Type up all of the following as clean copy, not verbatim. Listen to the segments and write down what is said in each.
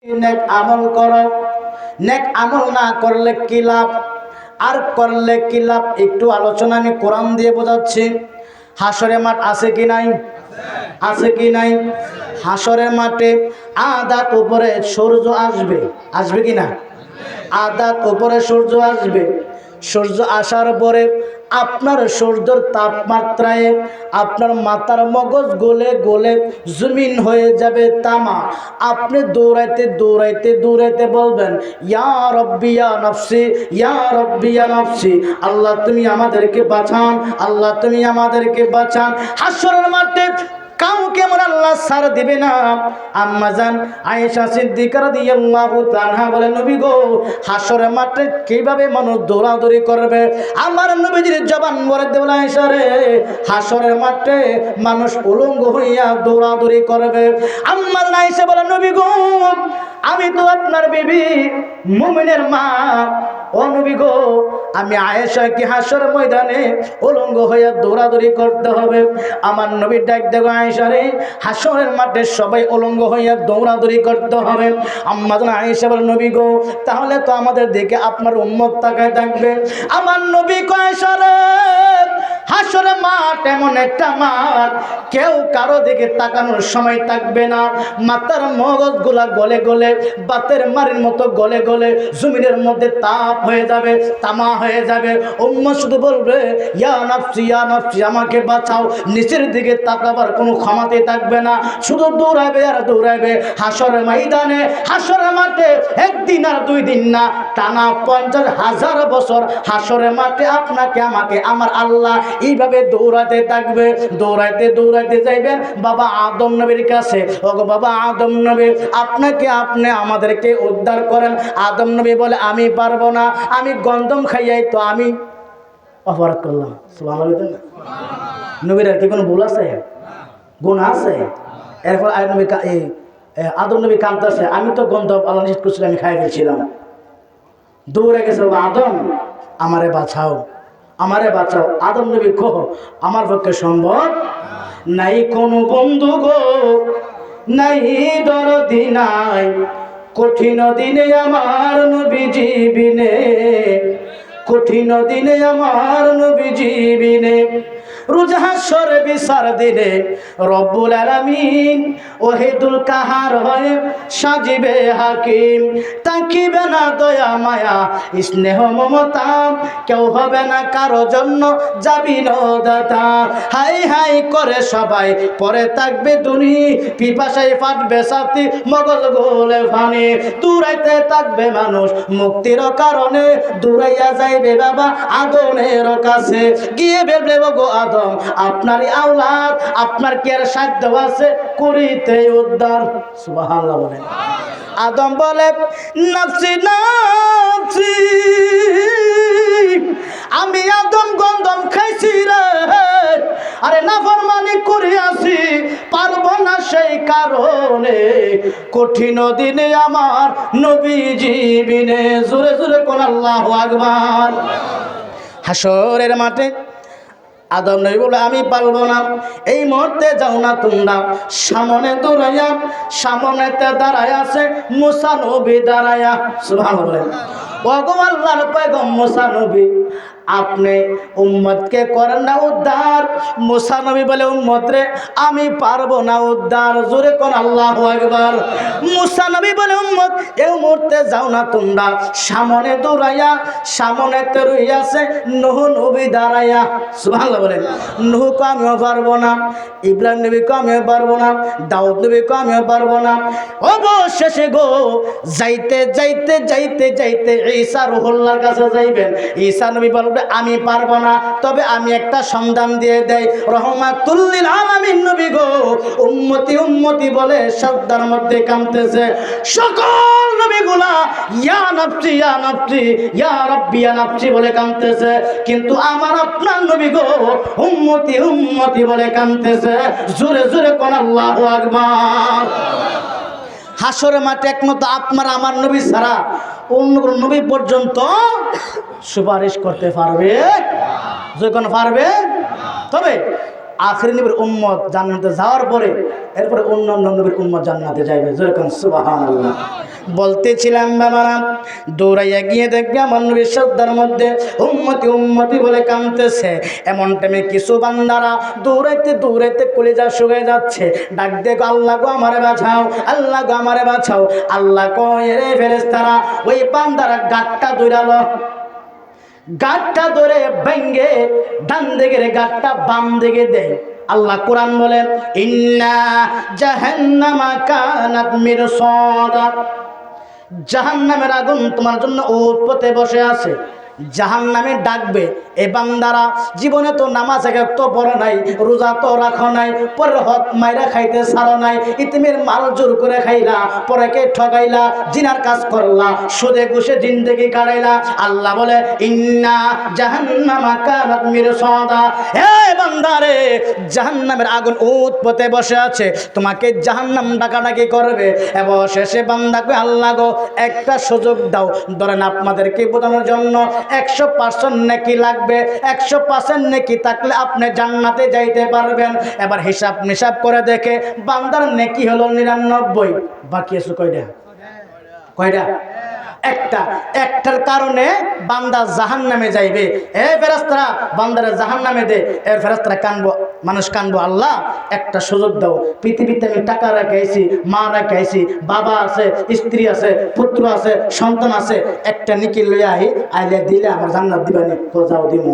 নেক আমল করো, নেক আমল না করলে কি লাভ, আর করলে কি লাভ? একটু আলোচনা আমি কোরআন দিয়ে বোঝাচ্ছি। হাসরের মাঠ আছে কি নাই? আছে কি নাই? হাসরের মাঠে আদাত উপরে সূর্য আসবে, আসবে কি না? আদাত উপরে সূর্য আসবে। সূর্য আসার পরে আপনার সূর্যের তাপমাত্রায় আপনার মাথার মগজ গলে গলে জমিন হয়ে যাবে তামা। আপনি দৌড়াইতে দৌড়াইতে দৌড়াইতে বলবেন, ইয়া রব্বি ইয়া নফসি, ইয়া রব্বি ইয়া নফসি, আল্লাহ তুমি আমাদেরকে বাঁচান, আল্লাহ তুমি আমাদেরকে বাঁচান। হাসরের মাঠে কাউকে আমার আল্লাহ ছাড় দিবে না। আম্মা জান আয়েশা সিদ্দিকা রাদিয়াল্লাহু তাআলা বলেন, নবী গো, হাসরের মাঠে কিভাবে মানুষ দৌড়াদৌড়ি করবে? আমার নবীজির জবান বলে দেওয়া, আয়েশা রে, হাসরের মাঠে মানুষ উলঙ্গ হইয়া দৌড়াদৌড়ি করবে। আম্মা জান আয়েশা বলেন, নবী গো, আমি তো আপনার বিবি, মুমিনের মা, ও নবী গো, আমি আয়েশা কি হাসর ময়দানে উলঙ্গ হইয়া দৌড়াদৌড়ি করতে হবে? আমার নবী ডাক দেব, আয়েশা রে, হাসরের মাঠে সবাই উলঙ্গ হইয়া দৌড়াদৌড়ি করতে হবে। আম্মা জান আয়েশা বলেন, নবী গো, তাহলে তো আমাদের দিকে আপনার উম্মত তাকায় থাকবে। আমার নবী কয়, আয়েশা রে, হাসরের মাঠ এমন একটা মাঠ, কেউ কারো দিকে তাকানোর সময় থাকবে না। মাথার মগজগুলা গলে গলে বাতের মারির মতো গলে গলে জমিনের মধ্যে তাপ হয়ে যাবে, তামা হয়ে যাবে। উম্মত শুধু বলবে, ইয়া নাফসি ইয়া নাফসি, আমাকে বাঁচাও। নিচের দিকে তাকাবার কোনো ক্ষমতাই থাকবে না, শুধু দৌড়াবে আর দৌড়াবে। হাসরের ময়দানে, হাসরের মাঠে একদিন আর দুই দিন না, টানা 50,000 বছর হাসরের মাঠে আপনাকে আমাকে আমার আল্লাহ এইভাবে দৌড়াতে থাকবে। দৌড়াইতে দৌড়াইতে যাইবেন বাবা আদম নবীর কাছে, ওগো বাবা আদম নবী, আপনাকে আপনি আমাদেরকে উদ্ধার করেন। আদম নবী বলে, আমি পারবো না, আমি গন্ধম খাইয়াই তো আমি অপরাধ করলাম। সুবহানাল্লাহ। নবীর কি কোনো ভুল আছে? গুণ আছে? এরপর আদম নবী কাঁদতেছে, আমি তো গন্ধম আল্লাহ নিষেধ করছিলাম, আমি খাই ফেলছিলাম। দৌড়ে গেছে, আদম আমারে বাঁচাও, আমারে বাঁচাও। আদম নবী কহ, আমার পক্ষে সম্ভব নাই কোনো বন্ধু গো, নাই দরদি নাই, কঠিন দিনে আমার নবীজি বিনে, কঠিন দিনে আমার নবীজি বিনে। রোজ হাসর বিচার দিনে রব্বুল আলামিন ওয়াহিদুল কাহার হয়ে সাজিবে হাকিম। তাকিবে না দয়া মায়া স্নেহ মমতা, কেউ হবে না কারো জন্য জাবিনদাতা। হাই হাই করে সবাই পরে থাকবে দুনি, পিপাসায় ফাটবে ছাতি মগজ গোলে ফানি। দূরাইতে থাকবে মানুষ মুক্তির কারণে, দূরাইয়া যাইবে বাবা আদমের কাছে। গিয়ে বেরবে গো আদম, আপনারই আওলাদ, আপনার কি আর সাধ্য আছে করিতে উদ্ধার? সুবহানাল্লাহ বলেন। আদম বলে, নাফসি নাফসি, আমি আদম গন্ধম খাইছি রে, আরে নাফরমানি করিয়াছি, পারবো না সেই কারণে, কঠিন দিনে আমার নবীজি বিনে। জোরে জোরে কোন আল্লাহু আকবার। হাসরের মাঠে আদম নবী বলে, আমি পারবো না। এই মুহূর্তে যাও না তোমরা, সামনে দৌড়াইয়া, সামনেতে দাঁড়ায় আছে মুসা নবী দাঁড়াইয়া। সুবহানাল্লাহ। ওগো আল্লাহর পয়গম্বর মুসা নবী, আপনি উম্মতকে করেন না উদ্ধার। মুসা নবী বলে, উম্মত রে, আমি পারবো না উদ্ধার। জোরে কোন আল্লাহু আকবার। মুসা নবী বলে, উম্মত এই মুহূর্তে যাও না তোমরা, সামনে দৌড়াইয়া, সামনেতে রইয়াছে নূহ নবী দাঁড়াইয়া। সুবহানাল্লাহ বলেন। নূহকে আমিও পারবো না, ইব্রাহিম নবীকে আমিও পারবো না, দাউদ নবীকে আমিও পারবো না। অবশেষে গো যাইতে যাইতে যাইতে যাইতে ঈসা রুহুল্লাহর কাছে যাইবেন। ঈসা নবী বলবে, আমি পারবো না, তবে আমি একটা সন্ধান দিয়ে দেই। রহমাতুল লিল আলামিন নবী গো, উম্মতি উম্মতি বলে শব্দের মধ্যে কাঁদতেছে। সকল নবীগুলা ইয়া নাফসি ইয়া নাফসি, ইয়া রাব্বি ইয়া নাফসি বলে কাঁদতেছে, কিন্তু আমার আপনার নবী গো উম্মতি উম্মতি বলে কাঁদতেছে। জোরে জোরে কোন আল্লাহু আকবার। হাসরের মাঠে একমাত্র আপনার আমার নবী ছাড়া অন্য কোন নবী পর্যন্ত সুপারিশ করতে পারবে? যখন পারবে, তবে আখির নবীর উম্মত জান্নাতে যাওয়ার পরে এরপরে অন্যান্য নবীর উম্মত জান্নাতে যাইবে। যেরকম সুবহানাল্লাহ। বলতেছিলাম বাবারা, দৌড়াইয়া গিয়ে দেখবে আমার নবীর শ্রদ্ধার মধ্যে উম্মতি উম্মতি বলে কাঁদতেছে। এমন টাইমে কিছু বান্দারা দৌড়াইতে দৌড়াইতে কলিজা শুকিয়ে যাচ্ছে, ডাক দেখো আল্লাহ গো আমারে বাঁচাও, আল্লাহ গো আমারে বাঁচাও। আল্লাহ কয় রে ফেরেশতারা, ওই বান্দারা গাঁটটা দৌড়ালো, গাঁটটা ধরে ভেঙ্গে ডান দিকের গাঁটটা বাম দিকে দেয়। আল্লাহ কোরআন বলেন, ইন্না জাহান্নামা কানাত মিরসাদা, জাহান্নামের আগুন তোমার জন্য উৎপতে বসে আছে। জাহান্নামে ডাকবে, এ বান্দারা জীবনে তো নামাজ তো পড়ো নাই, রোজা তো রাখো নাই, পরে হক মাইরা খাইতে ছাড়ো নাই, ইতিমের মাল জোর করে খাইলা, পরে কে ঠগাইলা, জিনার কাজ করলা, সুদে ঘুষে জিন্দেগি কাটাইলা। আল্লাহ বলে ইন্না জাহান্নামা কানাত মিরসাদা, হে বান্দারে জাহান্নামের আগুন উৎপতে বসে আছে, তোমাকে জাহান্নাম ডাকাডাকি করবে। এবং শেষে বান্দাকে আল্লাহ গো একটা সুযোগ দাও। ধরেন আপনাদেরকে বোঝানোর জন্য 100% নেকি লাগবে, 100% নেকি থাকলে আপনি জান্নাতে যাইতে পারবেন। এবার হিসাব নিসাব করে দেখে বান্দার নেকি হলো 99, বাকি আছে কয়টা? কয়টা? একটা। একটার কারণে বান্দা জাহান্নামে যাইবে। এ ফেরেশতারা বান্দারে জাহান্নামে দে। এর ফেরেশতারা কানবো, মানুষ কানবো, আল্লাহ একটা সুযোগ দাও, পৃথিবীতে আমি টাকা রাখাইছি, মা রাখাইছি, বাবা আছে, স্ত্রী আছে, পুত্র আছে, সন্তান আছে, একটা নিকি লইয়া আইলে দিলে আমার জান্নাত দিবানি। যাও দিমু।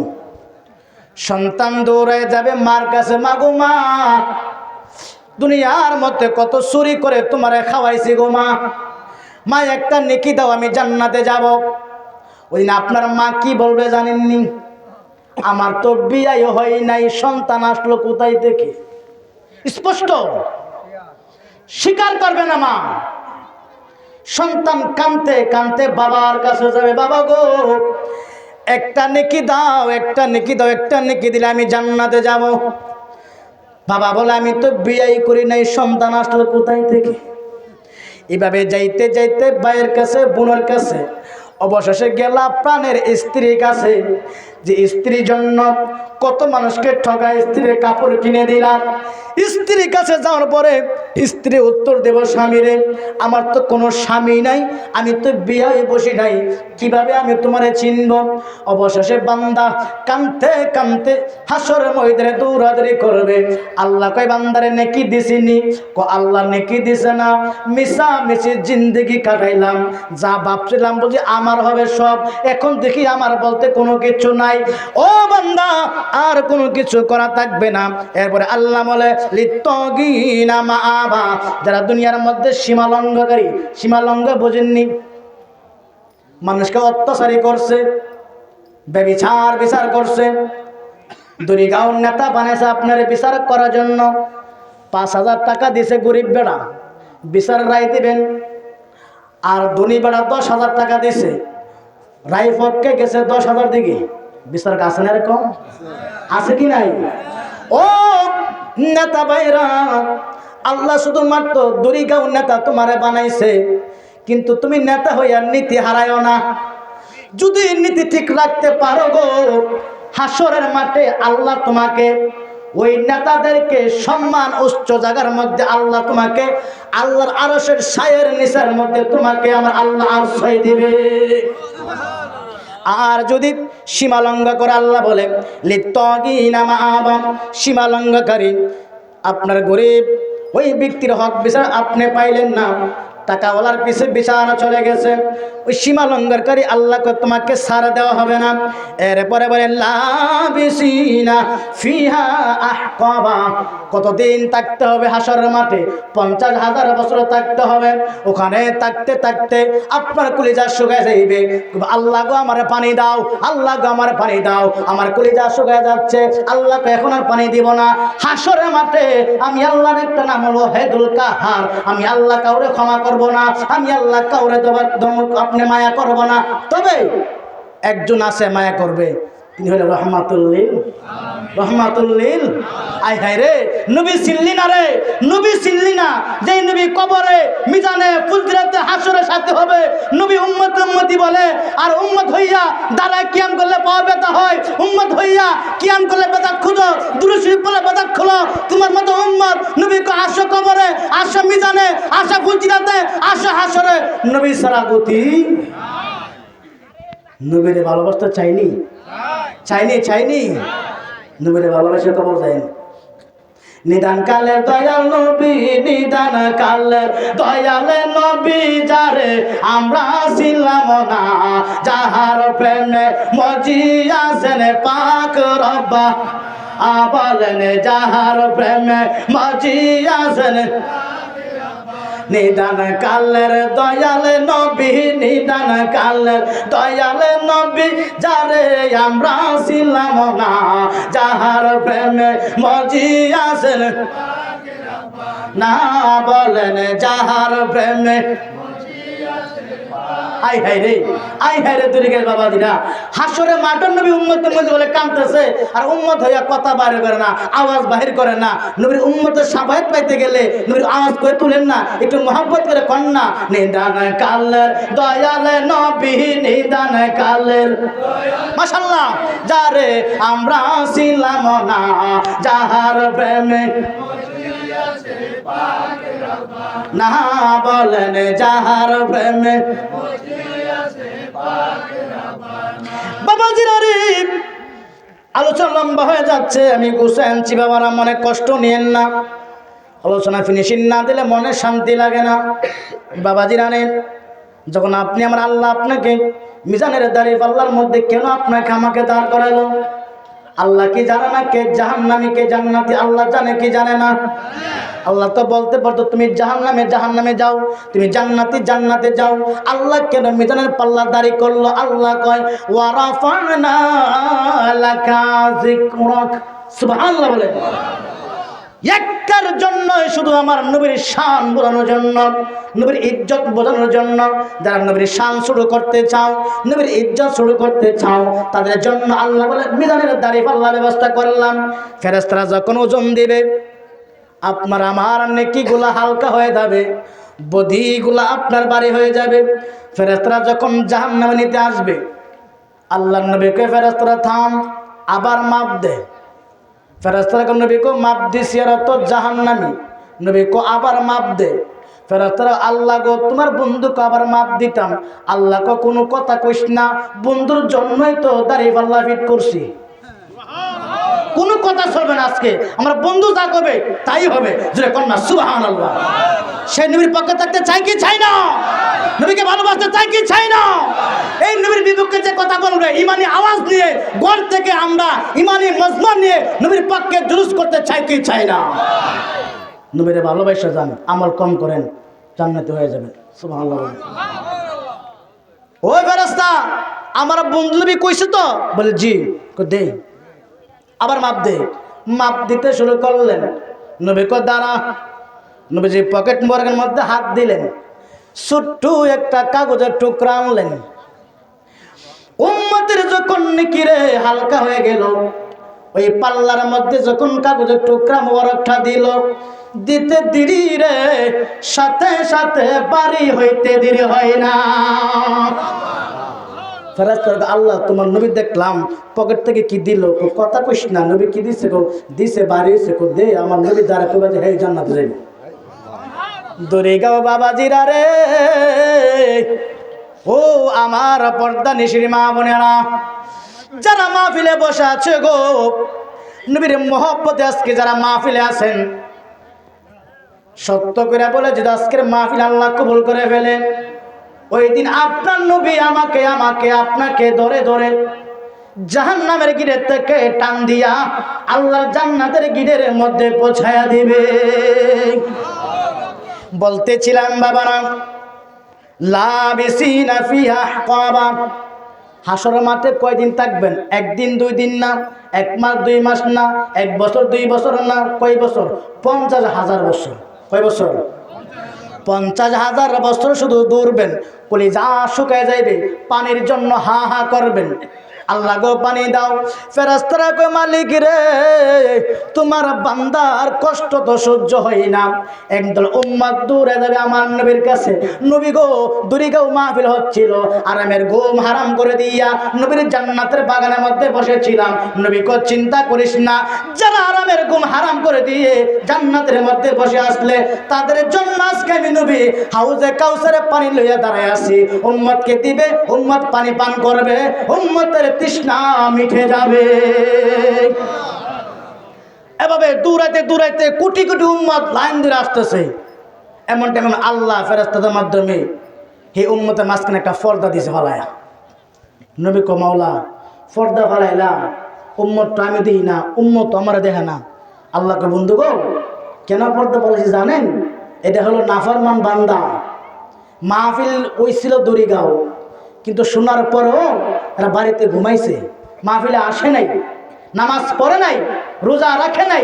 সন্তান দৌড়ায় যাবে মার কাছে, মাগো মা, দুনিয়ার মধ্যে কত চুরি করে তোমারে খাওয়াইছি গো মা, মা একটা নেকি দাও, আমি জান্নাতে যাব। ওই না আপনার মা কি বলবে জানেননি? আমার তো বিয়ে হয় নাই, সন্তান আসলো কোথায় থেকে? স্পষ্ট স্বীকার করবে না মা। সন্তান কাঁদতে কাঁদতে বাবার কাছে যাবে, বাবা গো একটা নেকি দাও, একটা নেকি দাও, একটা নেকি দিলে আমি জান্নাতে যাব। বাবা বলে আমি তো বিয়ে করি নাই, সন্তান আসলো কোথায় থেকে? এভাবে যাইতে যাইতে ভাইয়ের কাছে, বোনের কাছে, অবশেষে গেলা প্রাণের স্ত্রীর কাছে, যে স্ত্রীর জন্য কত মানুষকে ঠগায়, স্ত্রীর কাপড় কিনে দিলাম। স্ত্রীর কাছে যাওয়ার পরে স্ত্রী উত্তর দেব, স্বামীরে আমার তো কোনো স্বামী নাই, আমি তো বিয়ে বসি নাই, কিভাবে আমি তোমারে চিনব? অবশেষে বান্দা কাঁদতে কাঁদতে হাসরের ময়দানে দৌড়াদৌড়ি করবে। আল্লাহ কয় বান্দারে নেকি দিছিনি? আল্লাহ নেকি দিছে না, মিশা মিশি জিন্দেগি কাটাইলাম, যা ভাবছিলাম বুঝি আমার হবে সব, এখন দেখি আমার বলতে কোনো কিছু নাই। ও বান্দা আর কোনো কিছু করা থাকবে না। এরপরে আল্লাহ বলে লিত্তগিনা মাআবা, যারা দুনিয়ার মধ্যে সীমালঙ্ঘনকারী, সীমালঙ্ঘ বোঝেননি, মানুষকে অত্যাচারী করছে, ব্যভিচার বিচার করছে, দড়িগাঁওর নেতা বানাইছে আপনার বিচার করার জন্য, 5,000 টাকা দিছে গরিব বেড়া, বিচার রায় দিবেন। আর ধনী বেড়া 10,000 টাকা দিছে, রায় পক্ষে গেছে 10,000 দিকে, বিচার কাছে না এরকম আছে কি নাই? ও নেতা ভাইরা, আল্লাহ শুধুমাত্র দড়িগাঁও নেতা তোমারে বানাইছে, কিন্তু তুমি নেতা হইয়া নীতি হারায়ও না। যদি নীতি ঠিক রাখতে পারো গো, হাসরের মাঠে আল্লাহ তোমাকে, ওই নেতাদেরকে সম্মান উচ্চ জায়গার মধ্যে আল্লাহ তোমাকে আল্লাহর আরশের ছায়ের নিচের মধ্যে তোমাকে আমার আল্লাহ আশ্রয় দিবে। আর যদি সীমালঙ্ঘা করে, আল্লাহ বলে লিত্তগিনা মাআবা, সীমালঙ্ঘাকারী, আপনার গরিব ওই ব্যক্তির হক বিচার আপনি পাইলেন না, টাকাওয়ালার পিছে বিচার চলে গেছে, ওই সীমালঙ্ঘনকারী আল্লাহকে তোমাকে ছাড় দেওয়া হবে না। এরপরে বলে লাবিসিনা ফিহা আহকাবা, কতদিন থাকতে হবে হাসরের মাঠে? 50,000 বছর থাকতে হবে। ওখানে থাকতে থাকতে আপনার কলিজা শুকায় যাইবে, আল্লাহ গো আমার পানি দাও, আল্লাহ গো আমার পানি দাও, আমার কলিজা শুকায় যাচ্ছে, আল্লাহকে এখন আর পানি দিব না। হাসরের মাঠে আমি আল্লাহর একটা নাম হলো হেদুল কাহার, আমি আল্লাহ কাউরে ক্ষমা করব না, আমি আল্লাহ কাউরে আপনি মায়া করব না। তবে একজন আছে মায়া করবে, তিনি হলেন রহমাতুল্লিল, রহমাতুল্লিল। আয় হায় রে, নবী চিনলি না রে, নবী চিনলি না, যেই নবী কবরে, মিজানে, ফুলসিরাতে, হাসরের সাথে হবে, নবী উম্মত উম্মতি বলে, আর উম্মত হইয়া দাঁড়ায় কিয়াম করলে পাওয়া ব্যথা হয়, উম্মত হইয়া কিয়াম করলে বেদাত খুঁজো, দুরূদ শরীফ পড়লে বেদাত খুলো। তোমার মতো উম্মত নবীকে আসো কবরে, আসো মিজানে, আসো ফুলসিরাতে, আসো হাসরে, নবী ছাড়া গতি। নবীরে ভালোবাসতে চাইনি, চাইনি নবীরে ভালোবাসে কবর যায়নি। নিদান কালের দয়াল নবী, নিদান কালের দয়াল নবী যারে আমরা ছিলাম না, যাহার প্রেমে মজিয়াছেন পাক রব্বা, বলেন যাহার প্রেমে মজিয়াছেন। নিদান কালের দয়াল নবী, নিদান কালের দয়াল নবী যারে আমরা ছিলাম না, যাহার প্রেমে মজিয়াছেন না, বলেন যাহার প্রেমে। আই হাই রে দুরিকের বাবা দিনা, হাসরে মাটন নবী উম্মতের মধ্যে বলে কাঁদতেছে, আর উম্মত হইয়া কথা বাইরে করে না, আওয়াজ বাহির করে না। নবীর উম্মতের শাফায়াত পাইতে গেলে নবীর আওয়াজ করে তুলেন না, একটু মহব্বত করে কন না। নিদান কালের দয়াল নবী, নিদান কালের মাশাআল্লাহ যারে আমরা ছিলাম না, যাহার প্রেমে না, বলেন যাহার প্রেমে। বাবাজির আরিফ আলোচনা লম্বা হয়ে যাচ্ছে, আমি গুছিয়ে আনছি বাবারা, মনে কষ্ট নিয়েন না। আলোচনা ফিনিশিং না দিলে মনে শান্তি লাগে না। বাবাজির আনেন, যখন আপনি আমার আল্লাহ আপনাকে মিজানের দাঁড়িয়ে পাল্লার মধ্যে কেন আপনাকে আমাকে দাঁড় করালো? আল্লাহ কি জানে না কে জাহান্নামী কে জান্নাতি? আল্লাহ জানে কি জানে না? আল্লাহ তো বলতে পারতো তুমি জাহান্নামে যাও, তুমি জান্নাতে যাও। আল্লাহ কেন মিজানের পাল্লা দাঁড়ি করলো? আল্লাহ কয় ওয়া রাফা'না লাকা যিকরাক, সুবহানাল্লাহ বলে। একটার জন্য, শুধু আমার নবীর শান বোঝানোর জন্য, নবীর ইজ্জত বোঝানোর জন্য। যারা নবীর শান শুরু করতে চাও, নবীর ইজ্জত শুরু করতে চাও, তাদের জন্য আল্লাহ বলে মিজানের দাঁড়িয়ে পাল্লা ব্যবস্থা করলাম। ফেরেশতারা যখন ওজন দিবে, আপনার আমার নেকিগুলা হালকা হয়ে যাবে, বদিগুলা আপনার বাড়ি হয়ে যাবে। ফেরেশতারা যখন জাহান্নামে নিতে আসবে, আল্লাহর নবীকে ফেরেশতারা থাম, আবার মাপ দে। ফেরেশতারা নবীকে মাপ দিছি, আর তো জাহান্নামী, নবীকে আবার মাপ দে। ফেরেশতারা আল্লাহ গো তোমার বন্ধুকে আবার মাপ দিতাম। আল্লাহ কো কোনো কথা কইস না, বন্ধুর জন্যই তো দাড়ি পাল্লা ফিট করছি, কোনো কথা চলবে না। আজকে আমার বন্ধু যা করবে তাই হবে, জোরে কন্যা সুবহানাল্লাহ। সেই নবীর পক্ষে থাকতে চাই কি চাই না? নবীকে ভালোবাসতে চাই কি চাই না? এই নবীর বিপক্ষে যে কথা বলবে, ইমানি আওয়াজ নিয়ে ঘর থেকে আমরা ইমানি মজমা নিয়ে নবীর পক্ষে জুলুস করতে চাই কি চাই না? নবীরে ভালোবাসা যান, আমল কম করেন, জান্নাতে হয়ে যাবেন, সুবহানাল্লাহ। ওই ফেরেশতা আমার বন্ধু নবী কইছে তো? বলে জি। দে, আবার মাপ দিতে শুরু করলেন। নবী কো দাঁড়া। নবীজি পকেট মোবারকের মধ্যে হাত দিলেন, ছোট্ট একটা কাগজের টুকরা আনলেন। উম্মতের যখন নিকিরে হালকা হয়ে গেল, ওই পাল্লার মধ্যে যখন কাগজের টুকরা মোবারকটা দিল, দিতে দেরি রে, সাথে সাথে বাড়ি হইতে দেরি হয় না। ফেরেশতারা আল্লাহ তোমার নবী দেখলাম পকেট থেকে কি দিল? কথা কইস না, নবী কি দিছে? দিছে বাড়ি হইছে। দে, আমার নবী দ্বারা কইবা যে হেই জান্নাতে যাইব। দরে গাও বাবাজিরা রে, ও আমার পর্দা নিশির মা বোনেরা, যারা মাহফিলে বসে আছে গো, নবীর মহব্বতে আজকে যারা মাহফিলে আছেন, সত্য করে বলে যদি আজকের মাহফিল আল্লাহ কবুল করে ফেলেন, ওই দিন আপনার নবী আমাকে আপনাকে ধরে ধরে জাহান্নামের গিরের থেকে টান দিয়া আল্লাহর জান্নাতের গিরের মধ্যে পৌঁছায়া দিবে। বলতেছিলাম বাবারা, লাবিসিনা ফিহা আহকাবা, হাসর মাঠে কয়দিন থাকবেন? একদিন 2 দিন না, 1 মাস 2 মাস না, 1 বছর 2 বছর না, কয় বছর? 50,000 বছর। কয় বছর? 50,000 বছর শুধু দৌড়বেন, কলিজা শুকায় যাইবে, পানির জন্য হা হা করবেন। আল্লাহ গো পানি দাও। ফেরেশতারা কয় মালিক রে তোমার বান্দার কষ্ট তো সহ্য হয় না। একদল উম্মত দূরে যাবে আমার নবীর কাছে। নবী গো দুরিগাঁও মাহফিল হচ্ছিল, আরামের ঘুম হারাম করে দিয়া নবীর জান্নাতের বাগানের মধ্যে বসেছিলাম। নবী কো চিন্তা করিস না, যারা আরামের ঘুম হারাম করে দিয়ে জান্নাতের মধ্যে বসে আসলে তাদের জন্য আজকে আমি নবী হাউজে কাউসারে পানি লইয়া দাঁড়ায় আছি। উম্মতকে দিবে, উম্মত পানি পান করবে, উম্মতের তৃষ্ণা মিটে যাবে। এভাবে দূরাইতে দূরাইতে কোটি কোটি উম্মত লাইন ধরে আসতেছে। এমন টাইম আল্লাহ ফেরেশতাদের মাধ্যমে এই উম্মতের মাঝখানে একটা পর্দা দিয়েছে ফালায়া। নবী কো মাওলা পর্দা ফালাইলাম, উম্মত তো আমি দিই না, উম্মত তো আমার দেখে না। আল্লাহ কে বন্ধু গো কেন পর্দা ফেলেছি জানেন? এটা হলো নাফরমান বান্দা। মাহফিল হইছিল দড়িগাঁও, কিন্তু শোনার পরও এরা বাড়িতে ঘুমাইছে, মাহফিলে আসে নাই, নামাজ পড়ে নাই, রোজা রাখে নাই,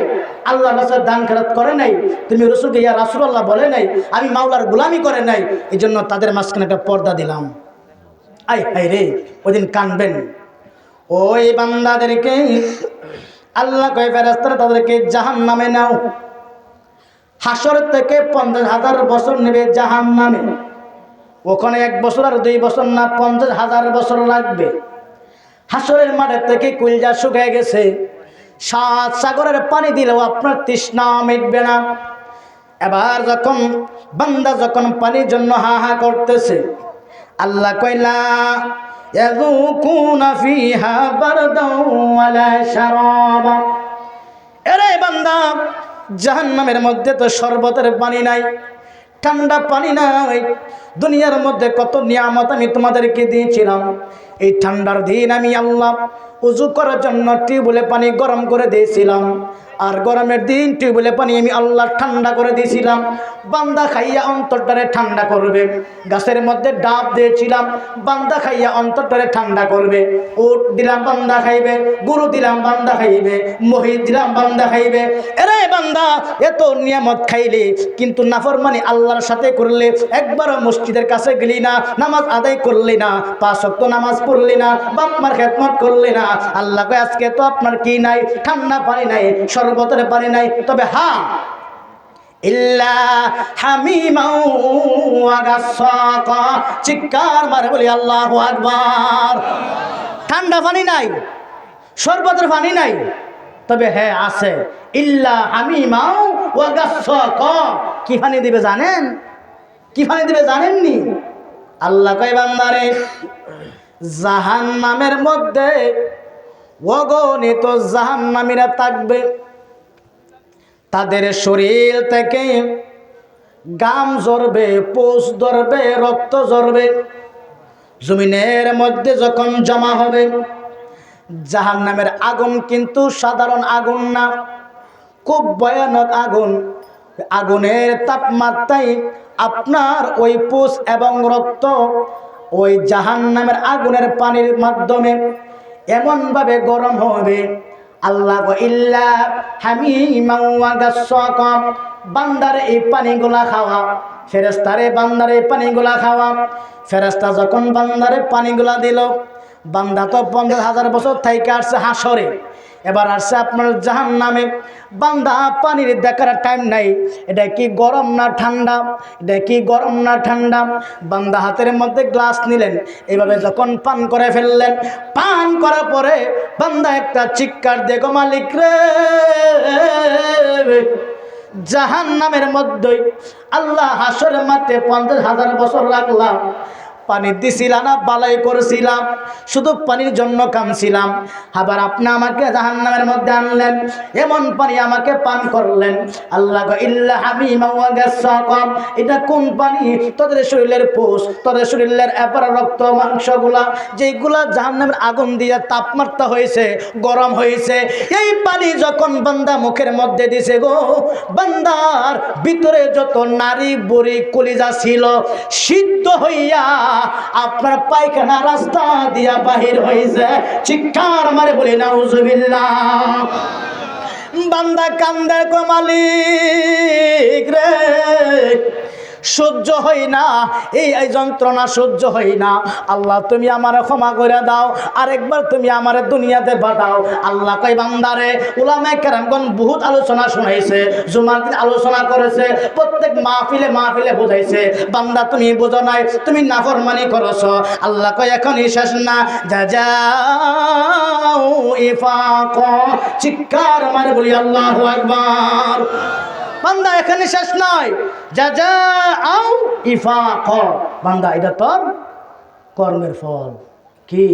আল্লাহ রাসূল দান খেরাত করে নাই, তুমি রাসূলকে ইয়া রাসূলুল্লাহ বলে নাই, আমি মাওলার গোলামি করে নাই। এই জন্য তাদের মাঝখানে একটা পর্দা দিলাম। আই হাই রে, ওইদিন কানবেন। ওই বান্দাদেরকে আল্লাহ কয় ফেরেশতারা তাদেরকে জাহান্নামে নাও। হাসর থেকে 50,000 বছর নেবে জাহান্নামে। ওখানে 1 বছর আর 2 বছর না, 50,000 বছর লাগবে। হাসরের মাঠের থেকে কলিজা শুকিয়ে গেছে, 7 সাগরের পানি দিলেও আপনার তৃষ্ণা মিটবে না। এবার যখন বান্দা যখন পানির জন্য হা হা করতেছে, আল্লাহ কইলা ইয়াযুকুনা ফিহা বারদাও ওয়ালা শারাবা। এরে বান্দা, জাহান্নামের মধ্যে তো শরবতের পানি নাই, ঠান্ডা পানি নাই। দুনিয়ার মধ্যে কত নিয়ামত আমি তোমাদেরকে দিয়েছিলাম। এই ঠান্ডার দিন আমি আল্লাহ উযু করার জন্য টিউবওয়েলে পানি গরম করে দিয়েছিলাম, আর গরমের দিন টিউবওয়েলে পানি আমি আল্লাহ ঠান্ডা করে দিয়েছিলাম। বান্দা খাইয়া অন্তরটারে ঠান্ডা করবে। গাছের মধ্যে ডাব দিয়েছিলাম, বান্দা খাইয়া অন্তরটারে ঠান্ডা করবে। উট দিলাম বান্দা খাইবে, গরু দিলাম বান্দা খাইবে, মহিষ দিলাম বান্দা খাইবে। এরে বান্দা, এত নিয়ামত খাইলে কিন্তু নাফরমানি আল্লাহর সাথে করলে, একবারও মসজিদের কাছে গেলি না, নামাজ আদায় করলি না, 5 ওয়াক্ত নামাজ পড়লি না, বাপ মার খেদমত করলি না। আল্লাহ কয় আজকে তো আপনার কি নাই? ঠান্ডা পানি নাই, শরবতের পানি নাই, তবে হ্যাঁ ইল্লা হামিমাও ওয়া গাসসাকা। চিৎকার মারে বলি আল্লাহু আকবার। ঠান্ডা পানি নাই, শরবতের পানি নাই, তবে হ্যাঁ আছে ইল্লা হামিমাও ওয়া গাসসাকা। কি পানি দিবে জানেন? কি পানি দিবে জানেননি? আল্লাহ কয় বান্দারে জাহান্নামের মধ্যে অগণিত জাহান্নামীরা থাকবে। তাদের শরীর থেকে গাম ঝরবে, পোষ ধরবে, রক্ত ঝরবে। জমিনের মধ্যে যখন জমা হবে, জাহান্নামের আগুন কিন্তু সাধারণ আগুন না, খুব ভয়ানক আগুন। আগুনের তাপমাত্রায় আপনার ওই পোষ এবং রক্ত ওই জাহান্নামের আগুনের পানির মাধ্যমে এমনভাবে গরম হবে। আল্লাহ ইল্লা হামিমাও ওয়া গাসসাকা। বান্দারে এই পানিগুলা খাওয়া, ফেরেশতারে বান্দারে এই পানিগুলা খাওয়া। ফেরেশতা যখন বান্দারে পানিগুলা দিল, বান্দা তো 50,000 বছর থেকে আসছে হাসরে, এবার আসছে আপনার জাহান্নামে। বান্দা পানির দেখার টাইম নাই, এটা কি গরম না ঠান্ডা, এটা কি গরম না ঠান্ডা। বান্দা হাতের মধ্যে গ্লাস নিলেন, এইভাবে যখন পান করে ফেললেন, পান করার পরে বান্দা একটা চিৎকার দিয়ে গো মালিক রে, জাহান্নামের মধ্যেই আল্লাহ হাসরের মাঠে 50,000 বছর রাখলাম, পানি দিছিলাম না, বালাই করেছিলাম, শুধু পানির জন্য কামছিলাম। আবার আপনি আমাকে জাহান্নামের মধ্যে আনলেন, এমন পানি আমাকে পান করলেন। আল্লাহ ইল্লা হামিমা ওয়া গাসসাকা। এটা কোন পানি? তোদের শরীরের পোষ, তোদের শরীরের এবার রক্ত মাংসগুলা যেগুলা জাহান্নামের আগুন দিয়ে তাপমাত্রা হয়েছে, গরম হয়েছে, এই পানি যখন বান্দা মুখের মধ্যে দিছে গো, বান্দার ভিতরে যত নারী বুড়ি কলিজা ছিল সিদ্ধ হইয়া আপনার পায়খানা রাস্তা দিয়া বাহির হয়েছে। চিৎকার মারে বলি নাউজুবিল্লাহ। বান্দা কান্দে গো মালিক রে, সহ্য হই না, এই যন্ত্রণা সহ্য হই না। আল্লাহ তুমি আমারে ক্ষমা করে দাও, আরেকবার তুমি আমারে দুনিয়াতে পাঠাও। আল্লাহ কয় বান্দারে, উলামায়ে কেরামগণ বহুত আলোচনা শুনাইছে, জুমার দিন আলোচনা করেছে, প্রত্যেক মাহফিলে বোঝাইছে, বান্দা তুমি বোঝো নাই, তুমি নাফরমানি করছো। আল্লাহ কয় এখনই শেষ না, জাযাউ ইফাক, চিৎকার মারে বলি আল্লাহু আকবার। বান্দা এখানে শেষ নয়, জাযাউ ইফাক, বান্দা এটা তোর কর্মের ফল। কি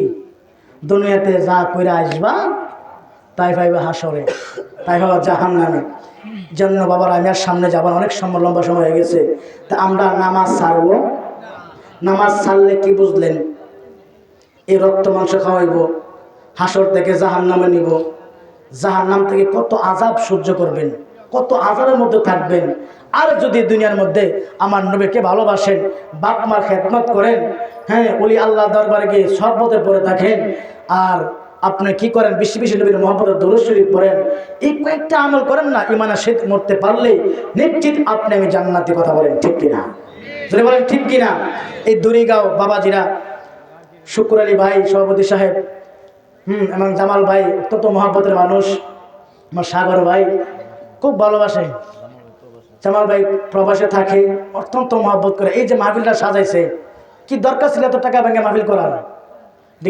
দুনিয়াতে যা কইরা আসবা তাই পাইবা হাসরে, তাই পাইবা জাহান্নামে। জন্য বাবার আমি আর সামনে যাবার অনেক সময়, লম্বা সময় হয়ে গেছে। তা আমরা নামাজ ছাড়ব, নামাজ ছাড়লে কি বুঝলেন? এই রক্ত মাংস খাওয়াইব, হাসর থেকে জাহান্নামে নিব, জাহান্নাম থেকে কত আযাব সহ্য করবেন, কত আযাবের মধ্যে থাকবেন। আর যদি দুনিয়ার মধ্যে আমার নবীকে ভালোবাসেন, বাপ মার খেদমত করেন, হ্যাঁ ওলি আল্লাহ দরবারে গিয়ে শরবতে পড়ে থাকেন, আর আপনি কি করেন, বেশি বেশি নবীর মুহাব্বতের দরুদ শরীফ পড়েন, এই কয়েকটা আমল করেন না, ঈমানের সাথে মরতে পারলে নিশ্চিত আপনি আমি জান্নাতি। কথা বলেন ঠিক কিনা? যদি বলেন ঠিক কিনা? এই দড়িগাঁও বাবাজিরা, শুকুর আলী ভাই সভাপতি সাহেব, এবং জামাল ভাই অত্যন্ত মহাব্বতের মানুষ, আমার সাগর ভাই খুব ভালোবাসে, জামাল ভাই প্রবাসে থাকে, অত্যন্ত মহাব্বত করে। এই যে মাহফিলটা সাজাইছে, কি দরকার ছিল এত টাকা ভেঙে মাহফিল করার?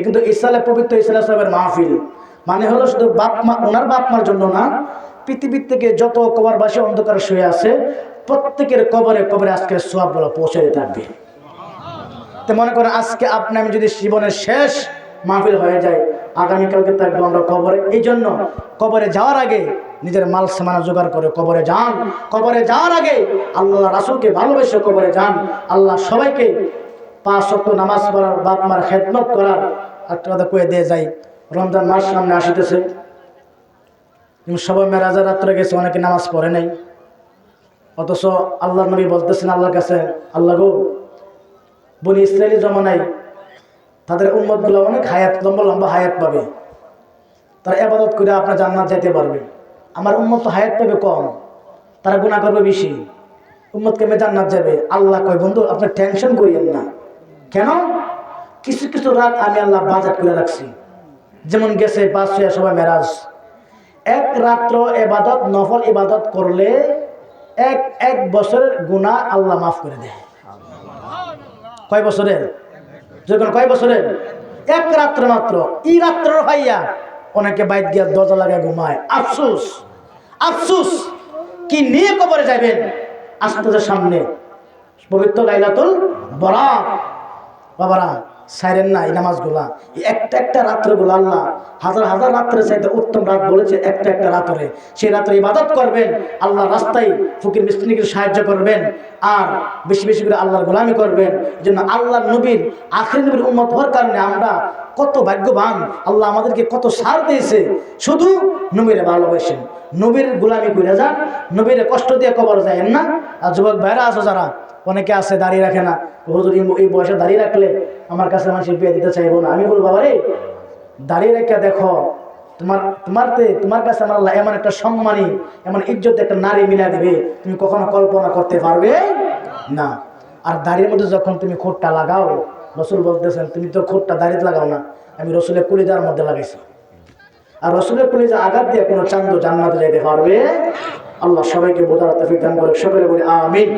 কিন্তু ইসলামের পবিত্র ইসলাম সাহেবের মাহফিল মানে হলো শুধু বাপমা, ওনার বাপমার জন্য না, পৃথিবীর থেকে যত কবরবাসী অন্ধকার শুয়ে আছে প্রত্যেকের কবরে কবরে আজকের সওয়াবগুলো পৌঁছে থাকবে। তো মনে করেন আজকে আপনি আমি যদি জীবনের শেষ মাহফিল হয়ে যায়, আগামীকালকে থাকবো আমরা কবরে। এই জন্য কবরে যাওয়ার আগে নিজের মাল সামানা জোগাড় করে কবরে যান। কবরে যাওয়ার আগে আল্লাহ রাসূলকে ভালোবেসে কবরে যান। আল্লাহ সবাইকে 5 ওয়াক্ত নামাজ পড়ার, বাপ মার খেদমত করার একটা কথা কয়ে দিয়ে যাই। রমজান মাস সামনে আসিতেছে, সবাই মেরাজের রাত্রে গেছে, অনেকে নামাজ পড়ে নাই, অথচ আল্লাহ নবী বলতেছেন আল্লাহর কাছে, আল্লাহ গো, বনি ইসরায়েলি জমানায় তাদের উম্মতগুলো অনেক হায়াত, লম্বা লম্বা হায়াত পাবে, তারা ইবাদত করে আপনার জান্নাত যেতে পারবে। আমার উম্মত তো হায়াত পাবে কম, তারা গুনাহ করবে বেশি, উম্মত কেমনে জান্নাত যাবে? আল্লাহ কয় বন্ধু আপনি টেনশন করিয়েন না। কেন? কিছু কিছু রাত আমি আল্লাহ বাজেট করে রাখছি। যেমন গেছে 5 সবাই মেরাজ, এক রাত্র ইবাদত, নফল ইবাদত করলে এক বছরের গুনাহ আল্লাহ মাফ করে দেয়। কয় বছরের? যখন কয় বছরের? এক রাত্র মাত্র। এই রাত্র ভাইয়া অনেকে বাইর দিয়া দরজা লাগায় ঘুমায়। আফসোস, আফসোস, কি নিয়ে কবরে যাবেন? আসতেছে সামনে পবিত্র লাইলাতুল বরাত। বাবারা সাইরেন না এই নামাজগুলা, একটা একটা রাত্রেগুলো আল্লাহ হাজার হাজার রাত্রে চাইতে উত্তম রাত বলেছে। একটা একটা রাত্রে, সেই রাত্রে ইবাদত করবেন, আল্লাহ রাস্তায় ফকির মিসকিনকে সাহায্য করবেন, আর বেশি বেশি করে আল্লাহর গোলামি করবেন। এই জন্য আল্লাহর নবীর, আখির নবীর উম্মত হওয়ার কারণে আমরা কত ভাগ্যবান। আল্লাহ আমাদেরকে কত সার দিয়েছে। শুধু নবীরে ভালোবাসেন, নবীর গোলামি করে যান, নবীরে কষ্ট দিয়ে কবর যায়েন না। আর যুবক ভাইরা আছো যারা, অনেকে আছে দাঁড়িয়ে রাখে না, হুজুর এই বয়সে দাঁড়িয়ে রাখলে আমার কাছে মানুষ বিয়ে দিতে চাইবো না। আমি বলবো বাবা রে, দাঁড়িয়ে রেখে দেখো, তোমার কাছে আমার আল্লাহ এমন একটা সম্মানী, এমন ইজ্জত একটা নারী মিলা দেবে, তুমি কখনো কল্পনা করতে পারবে না। আর দাড়ির মধ্যে যখন তুমি খোঁটটা লাগাও, রসুল বলতেছেন তুমি তো খোঁটটা দাড়িতে লাগাও না, আমি রসুলের কলিজার মধ্যে লাগাইছি। আর রসুলের কলিজা আঘাত দিয়ে কোনো চান্দ জান্নাতে যাইতে পারবে? আল্লাহ সবাইকে বোঝার তৌফিক দান করে। সকলে বলি আমিন।